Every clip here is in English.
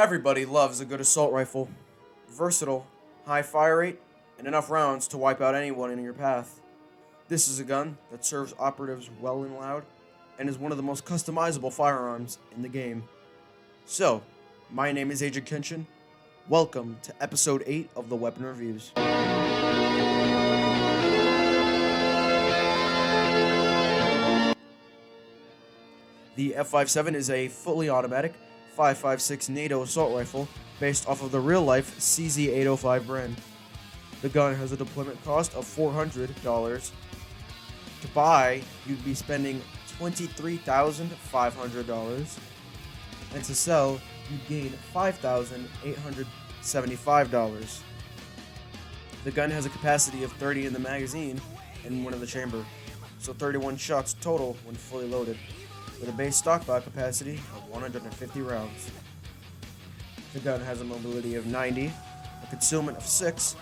Everybody loves a good assault rifle. Versatile, high fire rate, and enough rounds to wipe out anyone in your path. This is a gun that serves operatives well and loud, and is one of the most customizable firearms in the game. So, my name is Agent Kenshin. Welcome to episode 8 of the Weapon Reviews. The F57 is a fully automatic 5.56 NATO assault rifle based off of the real-life CZ805 brand. The gun has a deployment cost of $400. To buy, you'd be spending $23,500, and to sell, you'd gain $5,875. The gun has a capacity of 30 in the magazine and 1 in the chamber, so 31 shots total when fully loaded, with a base stockpile capacity of 150 rounds. The gun has a mobility of 90, a concealment of 6,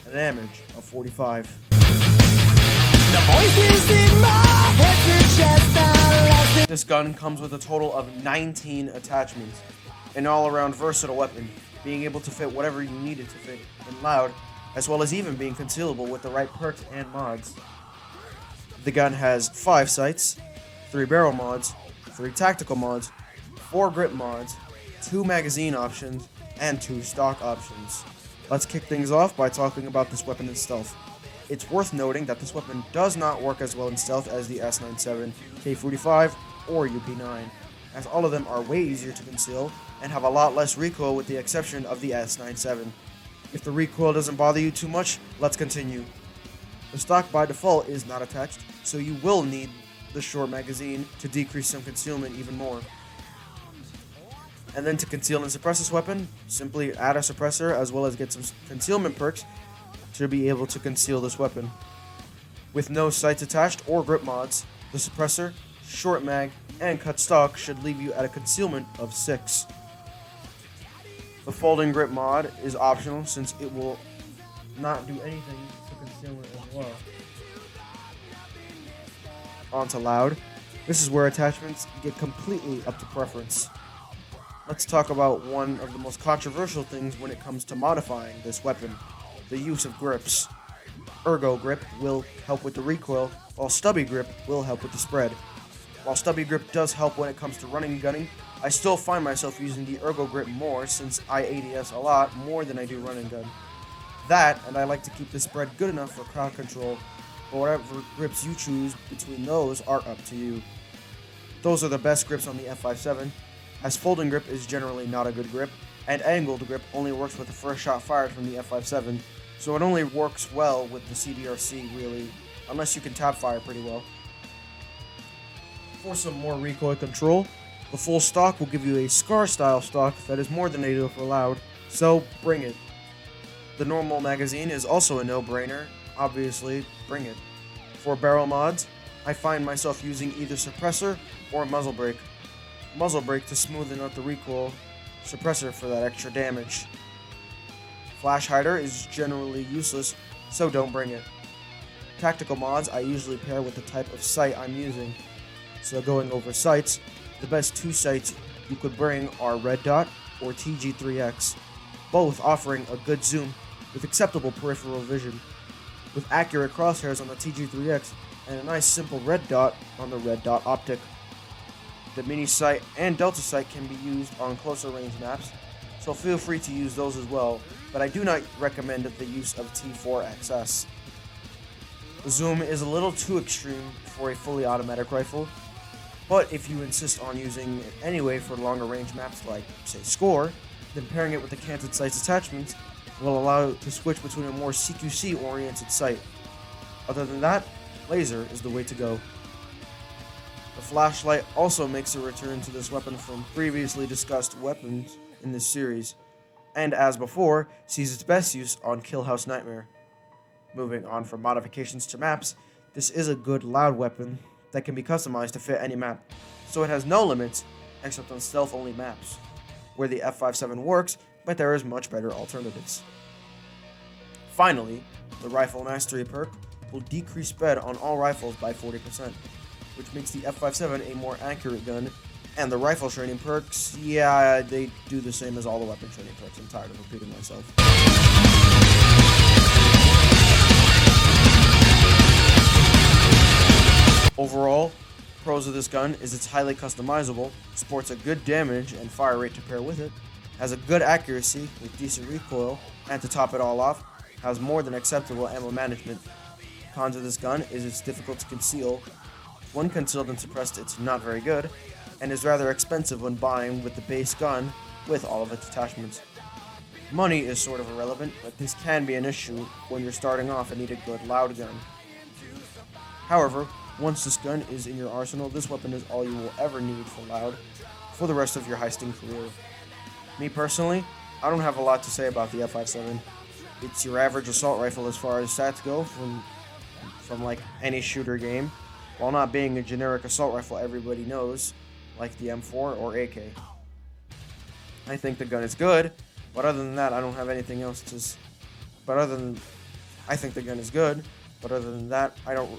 and a damage of 45. This gun comes with a total of 19 attachments, an all-around versatile weapon, being able to fit whatever you need it to fit and loud, as well as even being concealable with the right perks and mods. The gun has 5 sights, 3 barrel mods, 3 tactical mods, 4 grip mods, 2 magazine options, and 2 stock options. Let's kick things off by talking about this weapon in stealth. It's worth noting that this weapon does not work as well in stealth as the S97, K45, or UP9, as all of them are way easier to conceal and have a lot less recoil with the exception of the S97. If the recoil doesn't bother you too much, let's continue. The stock by default is not attached, so you will need the short magazine to decrease some concealment even more. And then to conceal and suppress this weapon, simply add a suppressor as well as get some concealment perks to be able to conceal this weapon. With no sights attached or grip mods, the suppressor, short mag, and cut stock should leave you at a concealment of 6. The folding grip mod is optional since it will not do anything to concealment as well. Onto loud. This is where attachments get completely up to preference. Let's talk about one of the most controversial things when it comes to modifying this weapon, the use of grips. Ergo grip will help with the recoil, while stubby grip will help with the spread. While stubby grip does help when it comes to running and gunning, I still find myself using the ergo grip more since I ADS a lot more than I do run and gun. That, and I like to keep the spread good enough for crowd control, but whatever grips you choose between those are up to you. Those are the best grips on the F57, as folding grip is generally not a good grip, and angled grip only works with the first shot fired from the F57, so it only works well with the CDRC really, unless you can tap fire pretty well. For some more recoil control, the full stock will give you a SCAR style stock that is more than ideal for loud, so bring it. The normal magazine is also a no-brainer, obviously bring it. For barrel mods, I find myself using either suppressor or muzzle brake. Muzzle brake to smoothen out the recoil, suppressor for that extra damage. Flash hider is generally useless, so don't bring it. Tactical mods I usually pair with the type of sight I'm using. So going over sights, the best 2 sights you could bring are Red Dot or TG3X, both offering a good zoom with acceptable peripheral vision, with accurate crosshairs on the TG3X and a nice simple red dot on the red dot optic. The mini sight and delta sight can be used on closer range maps, so feel free to use those as well, but I do not recommend the use of T4XS. The zoom is a little too extreme for a fully automatic rifle, but if you insist on using it anyway for longer range maps like, say, Score, then pairing it with the canted sights attachments will allow it to switch between a more CQC oriented sight. Other than that, laser is the way to go. The flashlight also makes a return to this weapon from previously discussed weapons in this series, and as before, sees its best use on Kill House Nightmare. Moving on from modifications to maps, this is a good loud weapon that can be customized to fit any map, so it has no limits except on stealth only maps, where the F57 works, but there is much better alternatives. Finally, the Rifle Mastery perk will decrease spread on all rifles by 40%, which makes the F57 a more accurate gun And the rifle training perks, yeah, they do the same as all the weapon training perks. I'm tired of repeating myself. Overall, pros of this gun is it's highly customizable, sports a good damage and fire rate to pair with it, has a good accuracy with decent recoil, and to top it all off, has more than acceptable ammo management. Cons of this gun is it's difficult to conceal. When concealed and suppressed, it's not very good, and is rather expensive when buying with the base gun with all of its attachments. Money is sort of irrelevant, but this can be an issue when you're starting off and need a good loud gun. However, once this gun is in your arsenal, this weapon is all you will ever need for loud for the rest of your heisting career. Me personally, I don't have a lot to say about the F57. It's your average assault rifle as far as stats go from like any shooter game, while not being a generic assault rifle everybody knows, like the M4 or AK. I think the gun is good, but other than that, I don't have anything else to. I think the gun is good, but other than that, I don't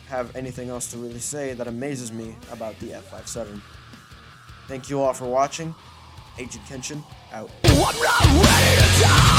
have anything else to really say that amazes me about the F57. Thank you all for watching. Agent Kenshin out. I'm not ready to die!